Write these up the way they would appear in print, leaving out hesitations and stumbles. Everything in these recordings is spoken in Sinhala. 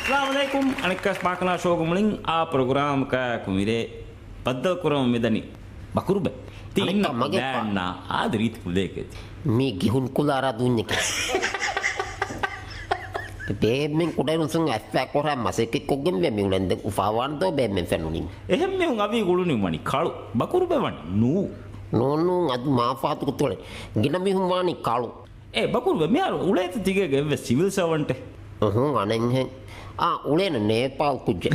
Assalamualaikum anikas Maakana shogumuling a program ka kumire paddal kuram medani bakurbe tinna maganna adrit kuleketi mi gihun kulara dunyake bemen kudairun sung affa kora maseke kogem be mi ulende ufawan do bemen fenunin ehem me un avi guluni mani kalu bakurbe wani nu no ad ma faatu kutole gina mi humani kalu bakurbe me ar ulete tige ge civil servant anen ulena Nepal kujje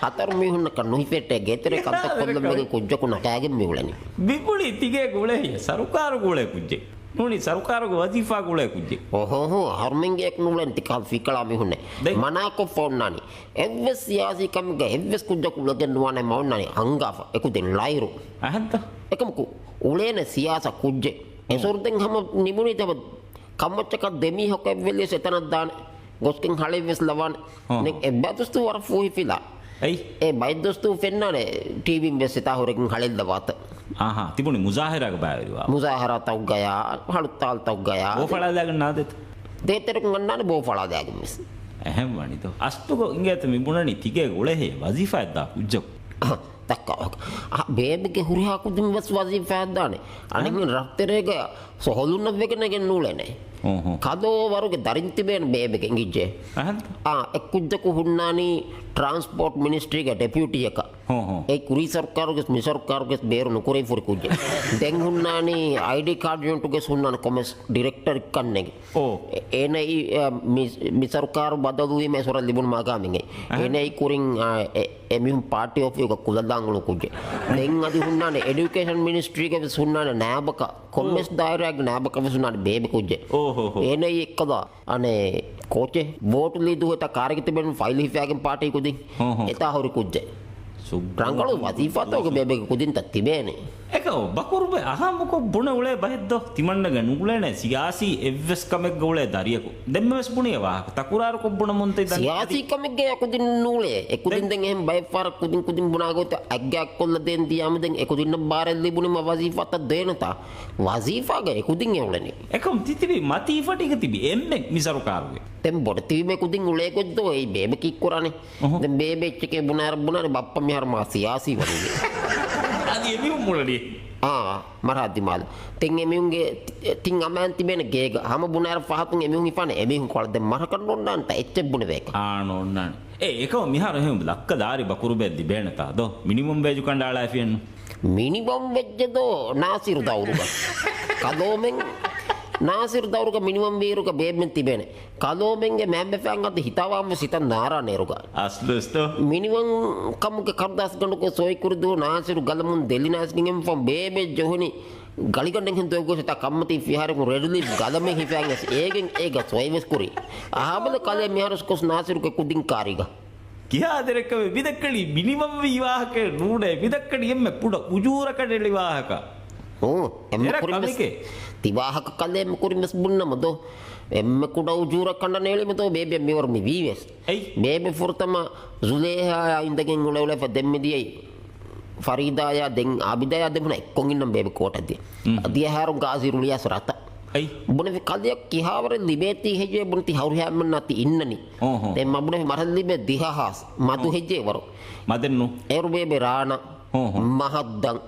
atar mi hunna kanu hifete getere kanta kollem me kujje kuna kaage mi ulani bipuli tige gule sarukar gule kujje nuni sarukar go wazifa gule kujje oho harmenge ek nulen tikal fikala mi hunne mana ko phone nani evves siyasi kam ge evves kujje kulagen nuane maunani angafa ekuden lairu ahanta ekamku ulena siyasa kujje esorden hama nimuni taba kammachaka demi hoke velle setana dan goskin hale ves lawan nek ebatustu war fuhi fila ai baydostu fennane tv ves seta horekin hale dawata aha tibuni muzahara ga bayriwa muzahara taw gaya halutal taw gaya bo fala dagan nadet deter ngannane bo fala dagan mis ehem wani to astugo inget mi bunani tige ulehe wazifa da ujjak takka bebege huriha kudim ves wazifa dane anin ratterega soholunna vegene gen nulene kado waruge darinti ben bebege ngije ekkujjaku hunnani transport ministry ge deputy eka kuri sarkaruge mi sarkaruge beru nukure furi kujje den hunnani id card yontuge sunnana commerce director kannege enai mi sarkaru badalu me sora libun magaminge enai kurin emihun party of yoga kuladangulu kujje den adi hunnani education ministry ge sunnana nabaka commerce dairag nabaka sunnana bebe kujje enai ekkada ane koche vote lidu eta karigite ben file hifagen party kudin eta hori kujje rangkalu wazifa to ge bebe kudin tatibene eko bakurbe ahamuko buna ule baheddo timannaga nugulene siyasi evves kamek gule dariyaku demmes buniya wa takurar ko buna monte dan siyasi kamek ge kudin nule ekudin den em bay far kudin buna got agga kolla den diyam den ekudin bare libuni ma wazifa ta denata wazifa ge ekudin eulene ekom titibi mati fati ge tibi emme misaru karuge tem bod tibi me kudin ule goddo ei bebe kikkurane den bebe cheke bunar bappa mihar ma siyasi waruge adi emi muladi marhati mal ting emiunge ting amanti bene gega hama bunar fahatun emiun ifane emiun kol de marhakan nonnan ta ecce bune veka nonnan eko mihar hem lakka dari bakurube di benata do minimum wage kandala afiyen minimum wage do nasiru dawruga kadomen nasir dawruga minimum wage beben tibene kadomenge membe fangad hitawam sitan nara neruga aslusto minimum kamuke kardas ganduko soy kurdu nasiru galamun delinas ngem fam bebe johuni galiganden hin dogo sita kammati fihare ko redli galame hifanges egen ega soyves kuri ahabale kale miharus kos nasiru ke kudin kariga kiya derekka vidakali minimum viwahake nude vidakali emme puda ujura kadeli wahaka emme kurimes tiwahaka kale emme kurimes bunna modo emme kuda ujura kanda nele meto bebe mi war mi vives bebe furtama zuleha indegen ulele fa demme diye farida ya den abida ya demna ekkonginnam bebe kota di dia harun gaziruliya surata bune fi kalya kihawre libeti heje bunti hawri hamman nati innani te mabune maral libe dihahas madu heje waro madennu eru bebe rana mahaddan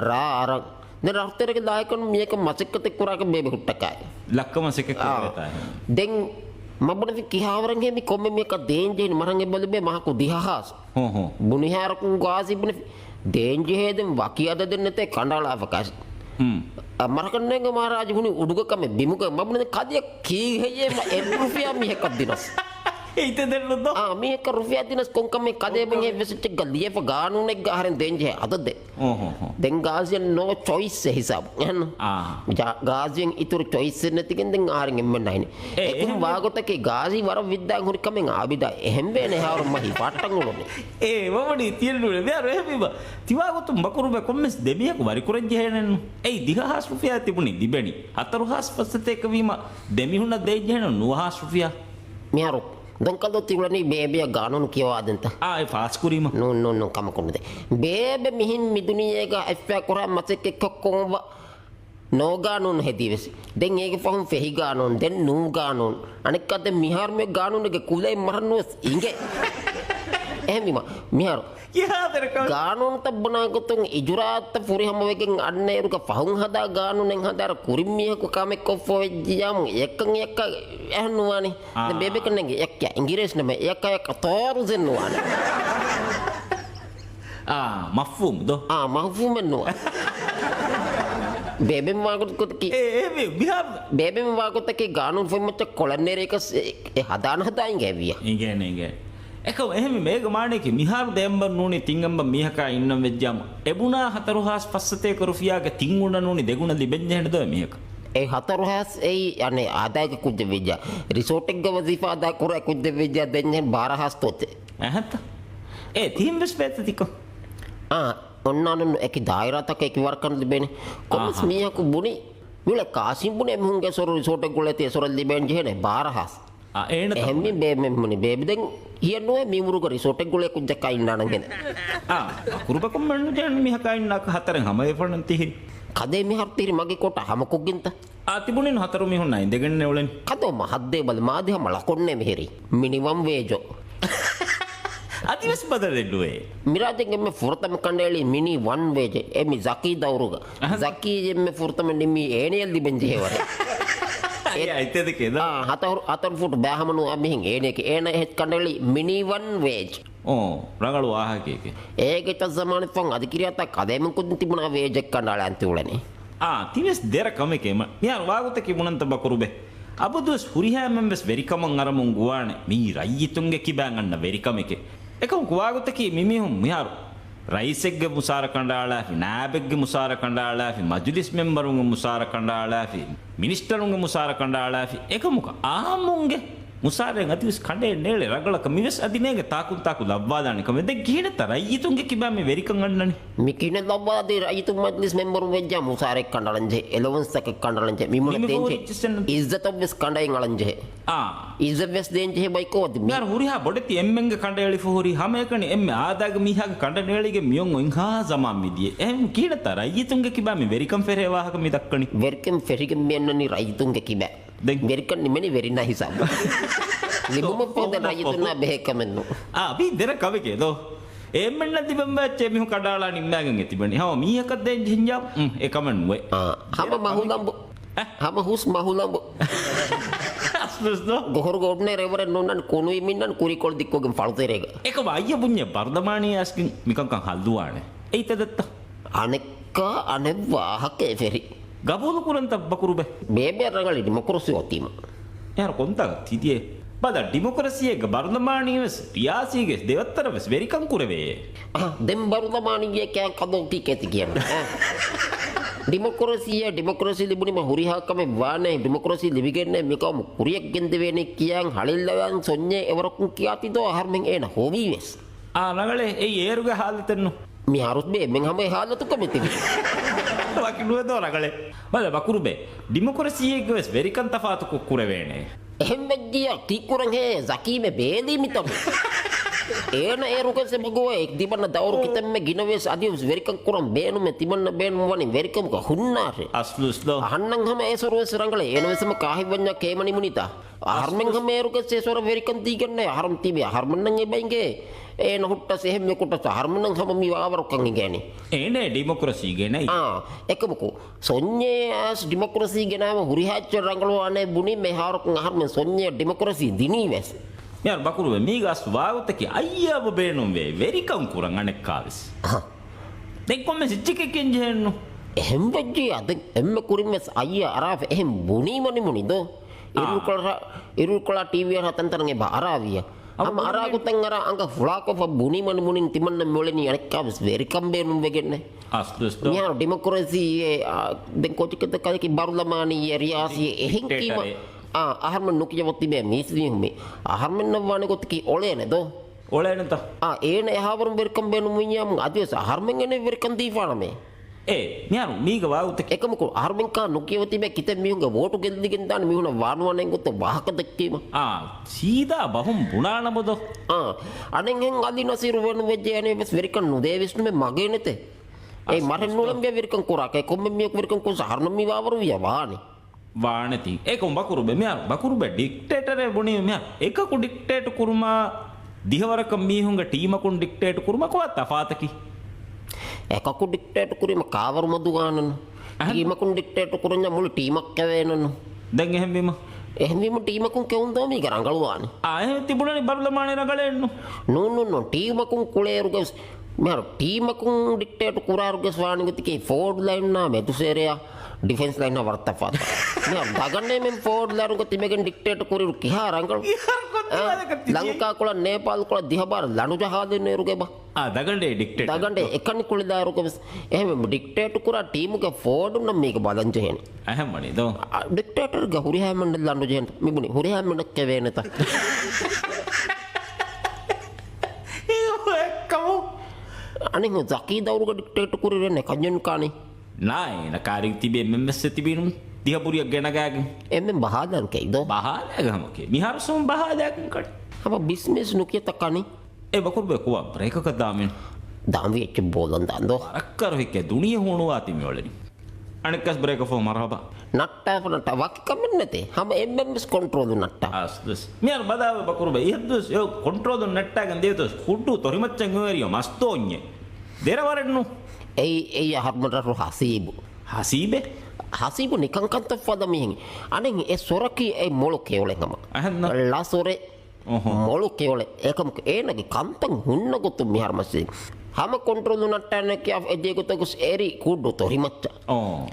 raarang ne raftere ke daikon miyeka masekkate kuraka bebe huttakay lakka maseke kurata den mabune fi kihawren hemi komme miyeka denje ni marange bolbe mahaku dihahas bunihar ku gazi bune denje hedem wakiyada dennete kandala avakas මරකන්නේක මහරජා හුනි උඩුගකම බිමුක මබුනේ කදිය කී හයේ එම් රුපියා මිහක දිනස් ඒිට දෙන්නොත් මිහක රුපියා දිනස් කොංකම කදේ බෙන් වෙසිට ගලිය ෆගානුනේ ගහරෙන් දෙන්ජේ අදද දෙන් ගාසියන් නෝ choice හිසබ් යන්න ගාසියන් ඉතුරු choice නැතිකෙන් දෙන් ආරෙන් එම්ම නැයිනේ ඒකුම් වාගොතකේ ගාසි වර විද්දාන් හුරි කමෙන් ආබිදා එහෙම් බේනේ හාරු මහි පාට්ටන් උලනේ වමඩි තියල්නුනේ බෑ රෙහිබ තිවාගොතු මකුරුබ කොම්මස් දෙමියක වරි කුරෙන්ජ හේනන් ඒ දිහාස් රුපියා තිබුණි දිබෙනි හතරුහස් පස්සතේක වීම දෙමිහුණ දෙජ්ජේන නුහස් රුපියා මියාරු don kaldo tigulani bebe ganon kiwa adenta e fast kurima no kama konde bebe mihin miduniyega affa kora mateke kokkomba නෝගානුන් හැදිවෙස් දැන් ඒක පහුම් ෆෙහි ගානුන් දැන් නූ ගානුන් අනෙක් අත මිහාර මේ ගානුන්ගේ කුලේ මරනුවස් ඉංගේ එහෙම මිහාර ගානුන් තබ්බනාගතුන් ඉජුරාත්ත පුරිහම වෙකින් අන්නේරුක පහුම් හදා ගානුනෙන් හදාර කුරිම්මියක කමෙක් කොෆෝ වෙජ්ජියම් එක්කන් එක්ක එහෙනුවානේ දැන් බේබෙකන්නේ එක්ක ඉංග්‍රීසි නෙමෙයි එක්ක එක්ක තෝරු දෙන්නුවානේ මෆ්ෆූම් දෝ මෆ්ෆූම් එන්නුවා බේබෙම වාගොතකි බේබෙම වාගොතකි ගානුන් ෆොම්මච්ච කොලන්නේරේක හදාන හදායින් ගෑවිය ඉගන්නේ එකම එහෙම මේක මානේක මිහාරු දෙම්බර් නූනි තිංගම්බ මිහකා ඉන්නම් වෙජ්ජාම එබුණා 4500 රුපියාගේ තිංගුණ නූනි දෙගුණ ලිබෙන්න හෙනද මේක ඒ 4000 ඒ අනේ ආදායක කුජ වෙජ්ජා රිසෝට් එක වසිෆා ආදා කර කුජ වෙජ්ජා දෙන්නේ 12000 තොත් ඇහත් ඒ තීම් වෙස්පෙතිකෝ ඔන්නන එක දායරතක එක වරකන් ලිබෙන කොමස් මියක බුනි මුල කාසිම් බුනේ මුංගේ සොර රිසෝට් එක ගොලේ සොර ලිබෙන් ජෙනේ 12000 ඒන එහෙම බේමෙමුනි බේබි දැන් හියනුවේ මීමුරුක රිසෝට් එක ගොලේ කුජ්ජක් අයින්නානගෙන කුරුබකම් මන්න ජන මිහකා ඉන්නක හතරෙන් හැම එපරන් තිහිරි කදේ මිහර් තිරි මගේ කොට හැම කොග්ගින්ත තිබුණේ හතරු මිහුන් නයි දෙගන්න නෙවලෙන් කදෝ මහද්දේ බල මාදී හැම ලකොන්නේ මෙහෙරි මිනිමම් වේජෝ අතිවස් බදලෙඩුවේ මිරාජෙන් එම්මේ ෆුර්තම කණ්ඩේලි මිනි වන් වේජ එමි zaki දවරුග zaki එම්මේ ෆුර්තම නිමි ඒනියල් දිබෙන්ජේ වර ඇයිතද කේද හතර ෆුට් බෑහමනු අමිහින් ඒනේක ඒන හෙත් කණ්ඩේලි මිනි වන් වේජ් රඟලු ආහකේක ඒකෙත සමාන ෆොන් අධිකිරියත කදෙම කුදින් තිබුණා වේජ් එක් කණ්ඩාලා අන්තිවලනේ තිවස් දෙර කමකේම යාර වාගුතකි මුණන්ත බකරුබේ අබදුස් හුරිහාමෙන්බස් වෙරිකමන් අරමුන් ගුවානේ මී රයිතුන්ගේ කිබෑගන්න වෙරිකමකේ එකම කුවාගුතකි මිමිහුම් මිහාරු රයිසෙක්ගේ මුසාර කණ්ඩාලාෆි නාබෙක්ගේ මුසාර කණ්ඩාලාෆි මජ්ලිස් මෙම්බරුන්ගේ මුසාර කණ්ඩාලාෆි මිනිස්ටරුන්ගේ මුසාර කණ්ඩාලාෆි එකමුක ආමුන්ගේ මුසාරෙන් අතිවිස් කණ්ඩේ නේලේ රගලක මිවස් අදිනේගේ තාකු ලබ්වාදානික මෙද ගිහින තරයිතුන්ගේ කිබෑ මේ වෙරිකම් ගන්නනේ මිකින ලබ්වාදී රයිතු මජ්ලිස් මෙම්බරුන් වෙජ්ජා මුසාරෙක් කණ්ඩාලන්ජේ එලවන්ස් එක කණ්ඩාලන්ජේ මිමුල දෙන්ජේ ඉස්සත වෙස් කණ්ඩායෙන් අලන්ජේ ඉස්සත වෙස් දෙන්ජේ බයිකෝද මියාර හුරිහා බොඩති එම්මෙන්ගේ කණ්ඩායලි ෆෝරි හැම එකනේ එම්මේ ආදාගේ මීහාගේ කණ්ඩායලිගේ මියොන් ඔන්හා සමම් මිදියේ එහෙම කීන තරයිතුන්ගේ කිබෑ මේ වෙරිකම් ෆෙරේ වාහක මේ දක්කනි වෙරිකම් ෆෙරිකම් මෙන්නනි රයිතුන්ගේ කිබෑ වෙරිකම් නිමනි වෙරිනා හිසබ් ලිබුම පොද රයිතුනා බෙහෙකමෙන්නු අපි දෙර කවකේ දෝ එම්මෙන්න තිබෙම්බච්චේ මිහු කඩාලා නිම්මෑගෙන් තිබෙන්නේ හව මීහකත් දෙන් ජින්ජම් එකමන් වේ හම මහුලම්බ හම හුස් මහුලම්බ අස්පස්දෝ ගොහර ගොඩනේ රෙවර නොන්නන් කොනුයි මින්නන් කුරිකොල් දික්කෝගෙන් ෆල්තේරේක එක වයිය පුඤ්ඤ වර්ධමානී අස්කින් මිකංකන් හල්දුවානේ ඒතදත්ත අනෙක්ක අනෙවාහකේ ෆෙරි ගබෝල කුරන්ත බකුරුබේ බේබේ රගලි ඩෙමොක්‍රසි ඔතීම යාර කොන්තග තිතියේ බද ඩෙමොක්‍රසියේක බර්ධමානීවස් රියාසීගේ දෙවත්තරවස් වෙරිකම් කුරවේ දෙම් බර්ධමානීගේ කෑ කදෝ ටිකෙති කියන්නේ ඩෙමොක්‍රසි ලිබුණිම හුරිහාකම වානේ ඩෙමොක්‍රසි ලිබිගෙන්නේ මේකම කුරියක් ගෙන්ද වෙන්නේ කියන් හලිල්ලයන් සොන්නේ එවරකුන් කියාතිදෝ හර්මෙන් එන හොවිවෙස් නගලේ ඒ ඒරුගේ හාලතෙන්නු මිහාරුත් බේ මෙන් හැම හාලතු කමෙති වකිනුවදෝ රගලේ බද බකුරුබේ ඩෙමොක්‍රසියේගේ වෙරිකම් තෆාතු කුරවේනේ එහෙම වෙද්දිය ටිකුරන් හේ zaki මේ බේදී මිතම ඒන ඒරුකසේ බගෝ එක් දිබන්න දවරු කිතෙම ගිනවේස් අදියස් වෙරිකම් කුරන් බේනු මේ තිබන්න බේනු වනි වෙරිකම් ක හුන්නාරේ අස්ලුස්ලෝ අහන්නන් හැම ඒසොරවස් රංගලේ එනවසම කාහි වඤ්ඤා කේමනි මුනිතා අහර්මෙන් හැම ඒරුකසේ සොර වෙරිකම් දීගන්නේ අහර්ම තිබේ අහර්මන්නන් එබයින්ගේ ඒන හුට්ටස් එහෙම කොට අහර්මන්නන් හැම මි ආවරකන් ඉගෑනේ ඒනේ ඩෙමොක්‍රසි ගෙනයි එකමකෝ සොන්නේ ඇස් ඩෙමොක්‍රසි ගෙනාම හුරිහාච්ච රංගලවානේ බුනි මේ හාරකන් අහර්මෙන් සොන්නේ ඩෙමොක්‍රසි දිනීවස් යාර බකුරුවේ මීගස් වාගතකි අයියව බේනුම් වේ වෙරිකම් කුරන් අනෙක්කාවිස් දෙක් කොම්මෙ සිච්චිකෙන් ජෙන්නු එහෙම් වෙජ්ජි අද එම්ම කුරින්මස් අයියා අරාෆ එහෙම් බුනීමනි මුනිදෝ ඉරුකලා ටීවී හතන්තරගේ බාරාවිය අම අරාගුතන් අර අංග ෆුලාකොෆ බුනීමනි මුනින් තිමන්න මොලෙනි අනෙක්කාවිස් වෙරිකම් බේනුම් වෙගෙන්නේ අස්තුස්තෝ යාර ඩෙමොක්‍රසි දෙන් කොටිකත කලකි බරුලමානී රියාසි එහෙන් කීම අහර්මන් නොකියවත් තිබේ මිස්ලිහුමේ අහර්මන් නවානේ කොටකි ඔලේ නේද ඔලේ නත ඒන එහවරුම් වෙරිකම් බේනු මියම් අදියස අහර්මන් නේ වෙරිකම් දීපානමේ මියාරු මීග වාඋත එකමකෝ අහර්මන් කා නොකියවත් තිබේ කිත මියුන්ගේ වෝටු ගෙල්දිගෙන් දාන මිහුන වානුවනෙන් ගොත වාහක දෙක්කීම සීදා බහුම් බුණානබද අනෙන් හෙන් අදිනසිරු වෙනු වෙජ්ජේ නේ වෙස් වෙරිකම් නුදේ විශ්නු මේ මගේ නෙතේ ඒ මරෙන් නුලම් බෙවිරකන් කුරාකේ කොම්මෙමියක් විරකන් කුස හරනම් මි වාවරු විය වානේ වානති ඒක බකුරුබේ මෙයා බකුරුබේ ඩික්ටේටරේ බුණි මෙයා එකකු ඩික්ටේට් කුරුමා දිහවරක මීහුන්ගේ ටීමකුන් ඩික්ටේට් කුරුමා කොවත් තෆාතකි එකකු ඩික්ටේට් කුරීම කාවරු මදු ගානන ටීමකුන් ඩික්ටේට් කුරන්න මුළු ටීමක් කැවේනන දැන් එහෙම ටීමකුන් කෙවුන් දෝමි කරංගලුවානේ ආයෙ තිබුණනේ බර්ලමානේ රගලෙන්නු නෝ ටීමකුන් කුලේරුගස් මෙහර ටීමකුන් ඩික්ටේට් කුරාරුගස් වානිගතිකේ ෆෝර්ඩ් ලයින් නා මෙතුසේරියා ಡಿಫೆನ್ಸ್ ಲೈನ್ ವರ್ತಫಾತ ದಗಂಡೆ ಮೇಂ ಫೋರ್ಡ್ ಲಾರು ಗತಿ ಮೇಗನ್ ಡಿಕ್ಟೇಟ್ ಕುರಿರು ಕಿಹಾ ರಂಗಳು ಲಂಕಾ ಕುಳ ನೇಪಾಲ್ ಕುಳ ದಿಹಬಾರ ಲಣು ಜಹಾದ ನೇರುಗೆ ಬಾ ಆ ದಗಂಡೆ ಡಿಕ್ಟೇಟ್ ದಗಂಡೆ ಎಕನ್ ಕುಳಿದಾರು ಗೆ ಎಹೆ ಡಿಕ್ಟೇಟ್ ಕುರ ಟೀಮ್ ಗೆ ಫೋರ್ಡ್ ನ ಮೇಗ ಬಲಂಜ ಹೇನೆ ಅಹೆ ಮಣಿ ದೋ ಡಿಕ್ಟೇಟರ್ ಗೆ ಹುರಿ ಹ್ಯಾ ಮಂಡಲ್ ಲಣು ಜೇನ್ ಮಿಬುನಿ ಹುರಿ ಹ್ಯಾ ಮಂಡಕ್ಕೆ ವೇನತ ಕವು ಅನಿಂಗ ಜಕಿ ದೌರು ಗೆ ಡಿಕ್ಟೇಟ್ ಕುರಿರೆನೆ ಕಂಜನ್ ಕಾನಿ Nai, na karing tibe memmes setibinum tiga buriak genagagin. Emmen bahadan kay do. Bahadan ke. Mi harus bahadan kan. Apa business nukia takani? Bakur be kuwa mereka ke damin. Dami ecce bolan dando. Akkar hikke dunia honu ati mi olani. Anikas mereka fo marhaba. Natta wak kamen nete. Hama emmes control natta. Astus. Mi ar bada bakur be ihdus yo control natta gan deetos. Kuddu torimaccan ngeriyo mastonye. Dera warennu. Ei harmadaru hasibu nikan kanta fada mihin anen e soraki e molo kewle ngama la sore molo kewle ekam enagi kantan hunna gotu mihar masi hama control nattane ki af ede gotu gus eri kuddu torimatta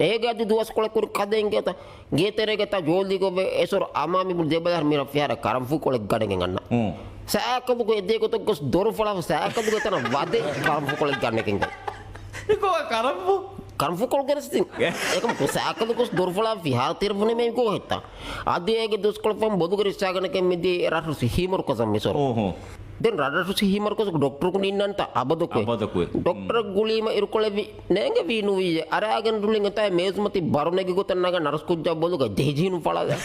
ega di duas kole kur kaden geta getere geta joldi go esor amami bul debadar mira fiara karamfu kole gaden ganna saakadu go ede gotu gus doru fala saakadu go tana wade karamfu kole ganne kenga Iko karamfu kol gerestin ekam ko saakadu ko dorfala vihar tirvune me ko hetta adi ege dos kol pam bodu gerisagana ke medi ratu himor ko sammisor den ratu himor ko doctor ko ninnanta abadoko doctor gulima irkole vi nenge vi nu vi aragan ruling ta mesmati barunege go tannaga naras kujja boluga dejinu palaga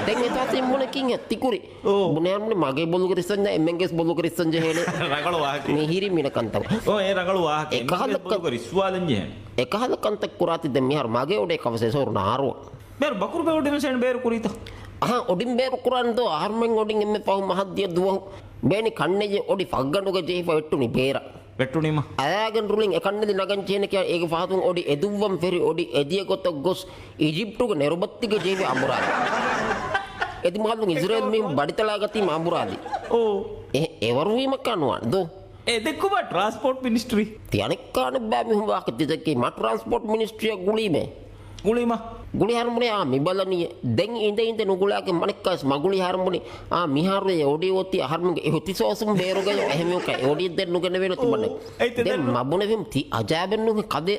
den eta simbone king tikuri bunayamne mage bolu gerisanja emenges bolu gerisanja hele ragalu wahake me hiri mina kanta e ragalu wahake ekahal bolu geriswalanje ekahal kanta kurati de mihar mage ode kavase sor naaro ber bakur be ode sen ber kurita aha odin ber kuran do harmen odin emme pahu mahaddiya duwa beni kanneje odi fagganuge jehifa vettuni bera vettunima ayagan ruling ekannedi nagan chene kiya ege fahatun odi eduwam feri odi ediye goto gos egyptuge nerubattige jehifa amuradi edi malun israel mi baditala gati amuradi evaru wima kanwan do dekkuba transport ministry tianikane ba mi humwa ketidake ma transport ministry gulime guli harmone mi balani den inde nugulake manikkas maguli harmone miharu odi oti harmunge ehoti sosum beroga ehme ka odi den nugene veno tibane den mabune vim ti ajabennu kade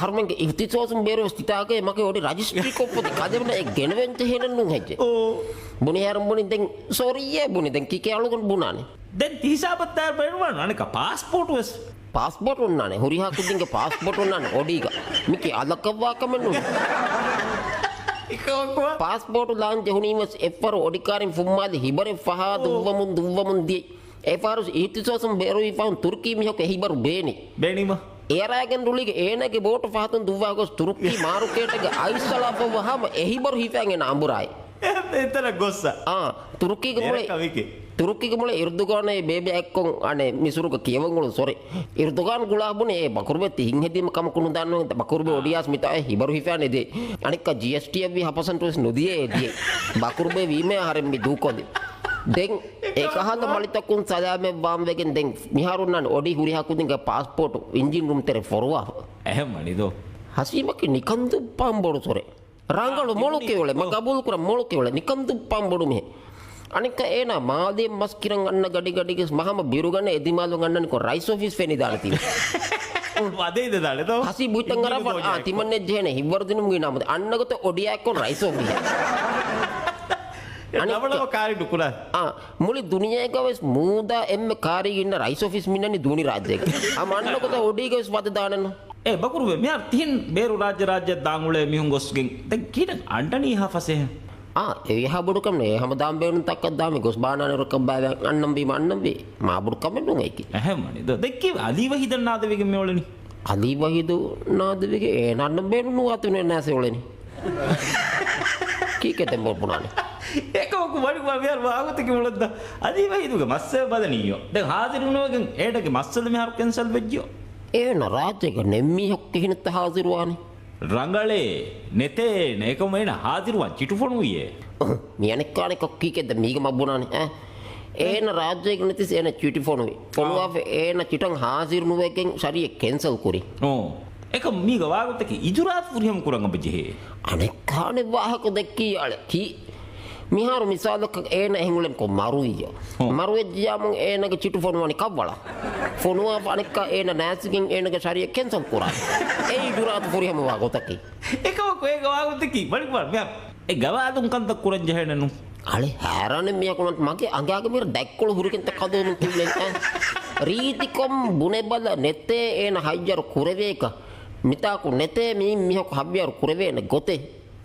harmunge ehoti sosum bero stitake make odi registry koppoti kade vena e genevente henennu hejje buni harmone den sorry ye buni den kike alugon bunane den hisabatar beruwan anika passport wes passport unnane huriha kudinge passport unnane odiga miki alakwa kamennu passport lanje hunimas effaru odikarin fummade hibare faha duwwamun di efarus itisosum beru ifan turki mihok hibaru benima eragen rulige enage botu fahatun duwwa gos turki maruketege aisala fawahama ehibaru hifangen amburai etara gossa turki ge mole Turki mule Erdogan bebe ekkon ane misuruga kiyawangulu sorry Erdogan gulabune bakurbe hinhedi makam kunu danno bakurbe odias mita hibaru hifane de anikka GST vi hapasan tos nodiye die bakurbe vime hare mi dukode den ekahada malitakun sadame bamwegen den miharunnan odi huri hakudinga passport engine room tere forwa ehmani do hasimaki nikandu pambodu sore rangalu moluke ole magabul kura moluke ole nikandu pambodu me අනික එන මාදේ මස් කිරන් අන්න ගඩි මහම බිරු ගන්න එදිමාලු ගන්නන කො රයිස් ඔෆිස් ෆෙනි දාලා තියෙනවා වදේද දාලා තෝ හසි බුයිතන් අරපන් තිමන්නේ ජේනේ හිවර්දිනු මුගේ නමද අන්නගත ඔඩියා කො රයිස් ඔෆිස් අනවලව කාරි ඩුකුලා මුලි දුනියාක වෙස් මූදා එම්ම කාරි ඉන්න රයිස් ඔෆිස් මින්නනි දුනි රාජ්‍යයක අන්නගත ඔඩියක වෙස් වද දානන බකුරු මෙයා තින් බේරු රාජ්‍ය දාංගුලේ මිහුන් ගොස්ගෙන් දැන් කීන අණ්ඩනී හෆසේ එහා බුඩුකම් නේ හැමදාම බේරුන් තක්කක් දාමේ ගොස් බානානේ රකම් බෑ අන්නම් බී මා බුඩුකම් නුන් ඒකි එහෙමනේ දෙක්කි අලීව හිදන්නාද වෙගෙ මෙවලනි Ali wahidu naadvege enanna benu atune nase oleni kikete borpunane ඒකවක වඩි වවියල් වාගතක මුලද්ද අදීවයිදුගේ මස්ස බදනියෝ දැන් හාසිරුනවගෙන් ඒටගේ මස්සද මෙහර කැන්සල් වෙජ්ජෝ ඒන රාජ්‍යක නෙම්මි හොක්ක හිනත හාසිරුවානේ ರಂಗಳೇ ನೆತೆ ನೇಕಮೇನ ಹಾದಿರುwan ಚಿಟುಫೊಣುಯೇ මියනෙක්කානේ කොක්කීකෙද මීග මබ්බුනානේ ඒන රාජ්‍යයක නැති සේන චිටිෆොණුයි ෆොණුවාෆ ඒන චිටන් හාසිරුනුවකෙන් ශරිය කැන්සල් කුරි ඕ එක මීග වාගතක ඉජුරාත් කුරියම් කුරංග බජේ අනෙක්කානේ වාහක දෙක්කී අල කී මිහාරු මිසාලක ඒන එහෙඟුලෙන් කො මරුයිය මරුවෙජ්ජාම ඒනගේ චිටුෆොණුවනි කව්වලා ෆොණුවාෆ අනෙක්කා ඒන නෑසිකින් ඒනගේ ශරිය කැන්සල් කුරා ඒ ඉජුරාත් කුරියම් වාගතකි එකවක ඒක වාගතකි බලිකවල් මෙයා ඒ ගවාදුම් කන්ත කුරන් ජහෙනනු අලේ හැරානේ මියකුණත් මගේ අඟාගේ මිර දැක්කොළ හුරිකෙන්ත කදෝනු කිව්ලෙන් රීතිකොම් බුනේ බල නෙතේ ඒන හයිජර කුරවේක මිතාකු නෙතේ මී මිහක හබ්යර කුරවේන ගොතේ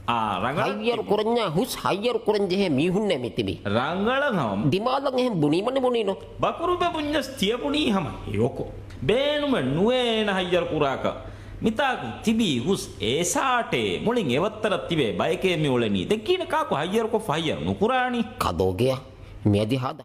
රංගල හයියර කුරඤ්ඤා හුස් හයියර කුරඤ්ජේ මිහුන්නේ මිතිබි රංගලන් හම දිමාලන් එහෙම් බුනීමනේ බුනීනෝ බකුරුබ පුඤ්ඤස් තියපුණී හම යෝකෝ බේනුම නුවේන හයියර කුරාක මිතාකු තිබී හුස් ඒසාටේ මුලින් එවත්තර තිබේ බයකේ මි ඔලනී දෙකීන කාකු හයියර කො ෆයියර නුකුරානි කදෝගියා මෙදි හද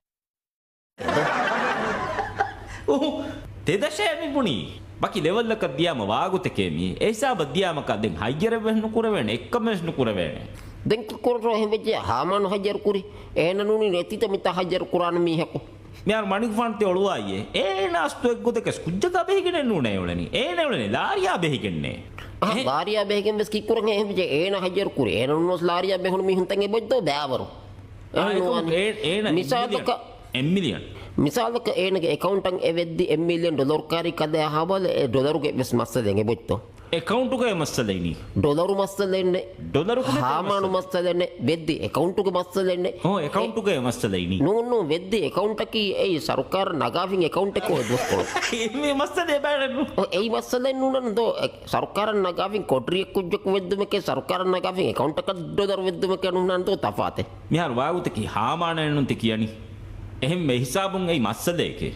තෙදශය මිපුණී බකි ලෙවල් එක දියාම වාගුතකේ මි ඒසාබ දියාම කදෙන් හයියර වෙන්න කුරවෙන එක්කමස් නුකුරවෙන දෙන් කුරරෝ එහෙම වෙජ්ජ හාමන හයියර කුරි ඒනනුනි නැතිත මිත හයියර කුරාන මිහකෝ මෙයාර මණික් ෆන්ටේ ඔළුවායේ ඒන අස්තු එක්ගොතක ස්කුජ්ජක බෙහිගෙන නුනේ ඔලනි ඒනවලනේ ලාරියා බෙහිගෙන්නේ ලාරියා බෙහිගෙන් බස් කි කුරන් එහෙම වෙජ්ජ ඒන හයියර කුරි ඒනනුනොස් ලාරියා බෙහුණු මිහුන් තංගේ බොද්දෝ බෑවරු ඒන මිසාලක එම්මිලියන් මිසාලක ඒනගේ account එක එවෙද්දි $1 million කාරි කදේ හබල ඒ ඩොලරුගේ බස් මස්සදෙන් එබොත්තෝ account එක මස්සලෙනි ඩොලරු මස්සලෙන්නේ ඩොලරු කොහේ හාමානු මස්සලෙන්නේ වෙද්දි account එක මස්සලෙන්නේ ඕ account එක මස්සලෙනි නෝ වෙද්දි account එකේ ඒ සරකාර නගාවින් account එක ඔදොස්කොල මේ මස්සලේ බෑනු ඒ මස්සලෙන් නුනන්දෝ සරකාර නගාවින් කොටරියක් කුජ්ජක වෙද්දුමකේ සරකාර නගාවින් account එක ඩොලර් වෙද්දුමකේ නුනන්දෝ තෆාතේ මිහාර වාගුතකි හාමානනුන්ති කියනි එහෙම මේ හිසාබුන් ඒ මස්සලේකේ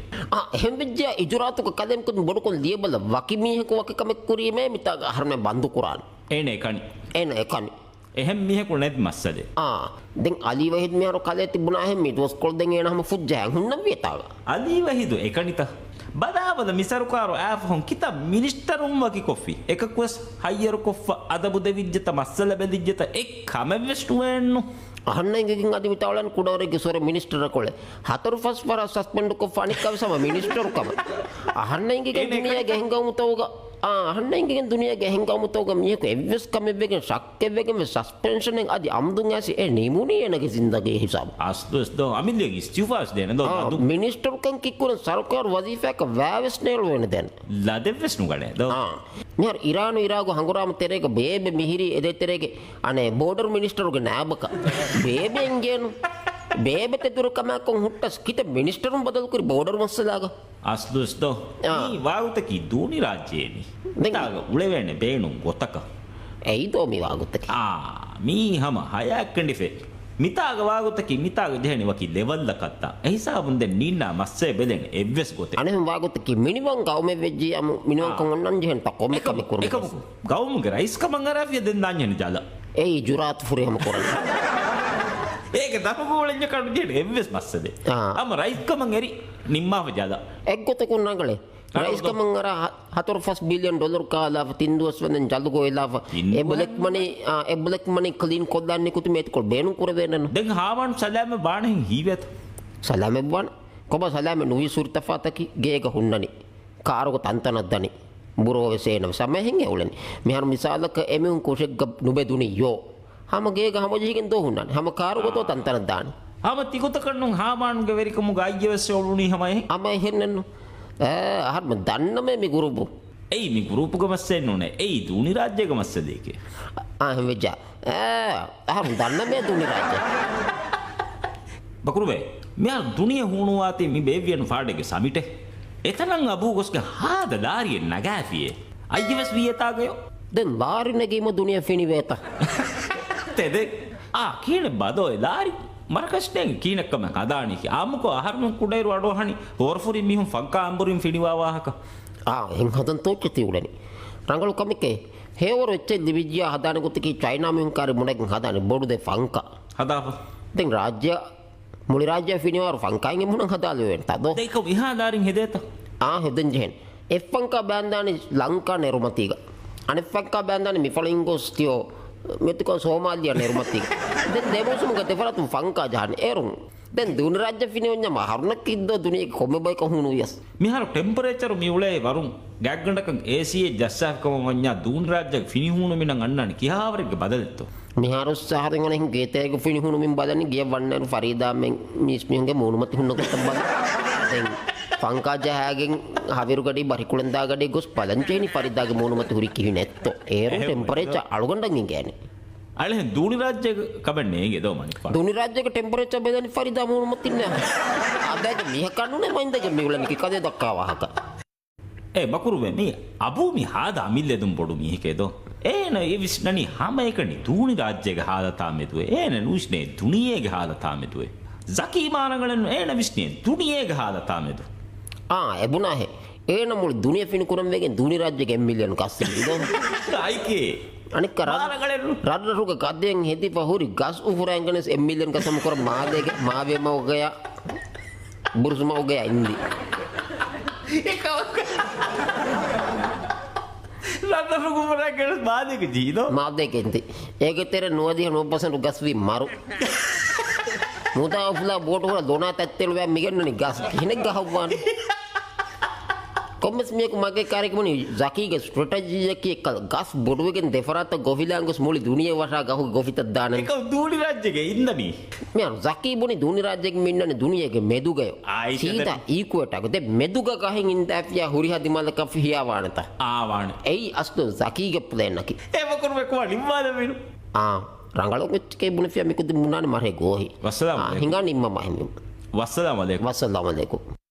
එහෙම වෙජ්ජා ඉජුරාතුක කදෙම් කුන් බොඩකොල් ලියබල වකිමීහක වකකමෙක් කුරීමේ මිතා හරනේ බන්දු කුරාන එනේ කනි එකනි එහෙම මිහකු නැත් මස්සලේ දැන් අලි වහිද් මිහාර කලේ තිබුණා එහෙම මිදොස් කොල් දෙන් එනහම ෆුජ්ජා හුන්න වියතාව අලි වහිදු එකනිත බදාබද මිසරුකාරෝ ආෆොන් කිත මිනිස්ටරුම් වකි කොෆි එකක්වස් හයියර කොෆ අදබු දෙවිජ්ජත මස්සල බෙදිජ්ජත එක් කමෙවස්ටුවෙන්නු අහන්නගෙන් අද විතාවලන් කුඩවරේ සොර මිනිස්ටර් කොල හතර ෆස් පර සස්පෙන්ඩ් කො ෆනිකව සම මිනිස්ටර් කම අහන්නගෙන් දුනියා ගෙහංගවමු තෝග අහන්නගෙන් දුනියා ගෙහංගවමු තෝග මියක එවස් කමෙවගෙන් ශක්කෙවගෙන් සස්පෙන්ෂන් එක අදි අම්දුන් ඇසි ඒ නිමුනි එනගේ සින්දගේ හිසාබ අස්තුස් දෝ අමිල්ලගේ ස්ටිෆාස් දෙන දෝ අදු මිනිස්ටර් කන් කිකුන සරකාර වසීෆාක වැවස් නෙල් වෙන දැන් ලදෙවස් නුගඩේ දෝ මෙහර ඉරානු ඉරාගු හංගුරාම තෙරේක බේබෙ මිහිරි එදෙ තෙරේක අනේ බෝඩර් මිනිස්ටර්ගේ නෑබක බේබෙන් ගේනු බේබෙත දුරකමකොන් හුට්ටස් කිත මිනිස්ටරුන් බදල් කුරි බෝඩර් මස්සලාග අස්දුස් දෝ මේ වාගුතකි දූනි රාජ්‍යේනි මෙතාග උලෙවෙන්නේ බේනු ගොතක ඇයි දෝ මේ වාගුතකි මී හම හයක් කණ්ඩිෆේ මිතාග වාගුතකි මිතාග දෙහනි වකි ලෙවල්ල කත්තා එහිසාබුන් දැන් නින්නා මස්සේ බෙදෙන් එව්වස් ගොතේ අනේ වාගුතකි මිනිවන් ගවමෙ වෙජ්ජි යමු මිනිවන් කොන් ඔන්නන් ජෙහෙන් තකොම කම කුරු එක ගවමුගේ රයිස් කමන් අරාෆිය දෙන් දාන්නේ ජල ඒ ජුරාත් ෆුරේම කරන්නේ ඒක දපගෝලෙන්ජ කඩු ජෙහෙන් එව්වස් මස්සදේ අම රයිස් කමන් එරි නිම්මාව ජල එක්ගොතකුන් නගලේ රයිස් කමන් අර $4 billion කාලා තින්දුවස් වන්දන් ජල්දුගෝ එලාව ඒ බ්ලැක් මනි ක්ලීන් කොද්දන්නේ කුතු මේත කොල් බේනු කුර වෙනන දැන් හාවන් සලාම බාණෙන් හීවත සලාම බාණ කොබ සලාම නුයි සුර්තෆාතකි ගේග හුන්නනි කාරක තන්තනද්දනි බුරෝ වෙසේන සමහෙන් එවලනි මිහර මිසාලක එමුන් කුෂෙක් නුබෙදුනි යෝ හම ගේග හම ජීගෙන් දෝ හුන්නනි හම කාරකතෝ තන්තනද දාන හම තිකුත කන්නු හාමාන්ගේ වෙරිකමු ගායියවස් ඔළුනි හමයි අමයි හෙන්නන්නු අහර්ම දන්නම මේ ගුරුපු එයි මේ ගුරුපුග මස්සෙන්න ඕනේ එයි දුනි රාජ්‍යක මස්ස දෙකේ එහෙම වෙජා අහර්ම දන්න මේ දුනි රාජ්‍ය බකුරුබේ මෙයා දුනිය හුණුවාතේ මේ බේවියන් ෆාඩගේ සමිටේ එතනන් අබූ ගොස්ක හාද ලාරිය නගාෆියේ අයියවස් වියතාගයෝ දැන් ලාරි නැගීම දුනිය ෆිනි වේත තෙදෙක් කීන බදෝ ලාරි මරකස්ටෙන් කීනක්කම හදානිකි ආමුකෝ අහර්ම කුඩයිරු අඩෝහනි හෝර්ෆුරි මිහුන් ෆංකා අම්බුරින් ෆිනිවා වාහක එහෙන් හදන් තෝච්ච තියුලනි රංගලු කමිකේ හේවර වෙච්ච දිවිජ්‍ය හදාන කුතිකි චයිනාමියුන් කාරි මොඩකින් හදාන බොඩු දෙ ෆංකා හදාප දැන් රාජ්‍ය මුලි රාජ්‍ය ෆිනිවර ෆංකායින් මුණන් හදාලු වෙන තදෝ දෙක විහාදාරින් හෙදේත හෙදන් ජෙන් එෆංකා බෑන්දානි ලංකා නිර්මතිග අනෙෆංකා බෑන්දානි මිෆලින්ගෝස්තියෝ මෙතිකෝ සෝමාලිය නිර්මතිග දැන් දෙබොසුම ගතේ ෆරතුම් ෆංකා ජහන් එරුම් දැන් දුන රාජ්‍ය ෆිනියොන්‍ය මහරුණක් කිද්දෝ දුනිය කොම්බ බයි කහුණු යස් මිහාර ටෙම්පරේචර් මිඋලේ වරුම් ගැග්ගණක AC ජස්සාෆ් කම වඤ්ඤා දුන රාජ්‍ය ෆිනිහුණු මිනන් අන්නනි කියාවරෙක් බදලතෝ මිහාර උත්සාහයෙන් වනේ ගේතේක ෆිනිහුණු මින් බදන්නේ ගිය වන්නරු ෆරීදා මෙන් මිස්මියන්ගේ මූණුමති හුන්නකට බල දැන් පංකා ජහගෙන් හවිරුගඩි බරිකුලන්දා ගඩි ගොස් පලංචේනි ෆරීදාගේ මූණුමති හුරි කිහි නැත්තෝ ඒරු ටෙම්පරේචර් අලුගණ්ඩන් කියන්නේ අලහ දුනි රාජ්‍ය කබන්නේ ගෙදෝ මනික් දුනි රාජ්‍යක ටෙම්පරේචර් බෙදන්නේ ෆරීදා මූණුමති නෑ අදට මිහ කන්නුනේ මයින්දගේ මිවලනි කදේ දක්කා වහක බකුරු මේ අබූමි හාද අමිල්ලෙදුම් පොඩු මිහිකේදෝ ඒන ඒ විශ්නනි හැම එකනි දුනි රාජ්‍යගේ හාදතා මෙතුවේ ඒන නුෂ්නේ දුනියේගේ හාදතා මෙතුවේ zaki මානගලන් ඒන විශ්නේ දුනියේගේ හාදතා මෙතු එබුණා හේ ඒන මුළු දුනිය ෆිනි කුරම් වේගෙන් දුනි රාජ්‍යගේ මිලියන කස්සෙ ඉදෝ අයිකේ අනික රටරුක ගද්දෙන් හෙදි පහුරි ගස් උහුරංගනස් එම්මිලියන් කසම කර මාදේගේ මාවේම ඔගයා බුරුසුම ඔගයා ඉන්දි රටරුක උහුරංගනස් මාදේගේ ජීදෝ මාදේකෙන්ති ඒකේ තෙර නොවදී 90% ගස් වි මරු මුදා උෆලා බෝට හොර දොනා තැත්තෙලු වැ මිගෙන්නනි ගස් කිනෙක් ගහවවාන කොම්මස් මේක මගේ කාර්යක්‍රමනි zakiගේ ස්ට්‍රැටජි එක එක්ක ගස් බොඩුවකින් දෙෆරාත ගොවිලාංගස් මුලි දුනිය වටා ගහු ගොවිත දාන එක දුනි රාජ්‍යගේ ඉන්නනි මෙයා zaki බොනි දුනි රාජ්‍යයෙන් මින්නනේ දුනියගේ මෙදුගය සීදා ඊකුවට දෙ මෙදුග ගහින් ඉන්දාෆියා හුරි හදිමල කෆියා වානත ආවාන එයි අස්තු zakiගේ ප්ලෑන් එකි ඒව කරුවේ කොහොම නිම්මාද වෙනු රංගලෝ මෙච්චකේ බුන ෆියා මිකුදි මුනානේ මරේ ගෝහි වස්සලාම හිඟා නිම්ම මහින් වස්සලාම අලයිකුම් වස්සලාම අලයිකුම්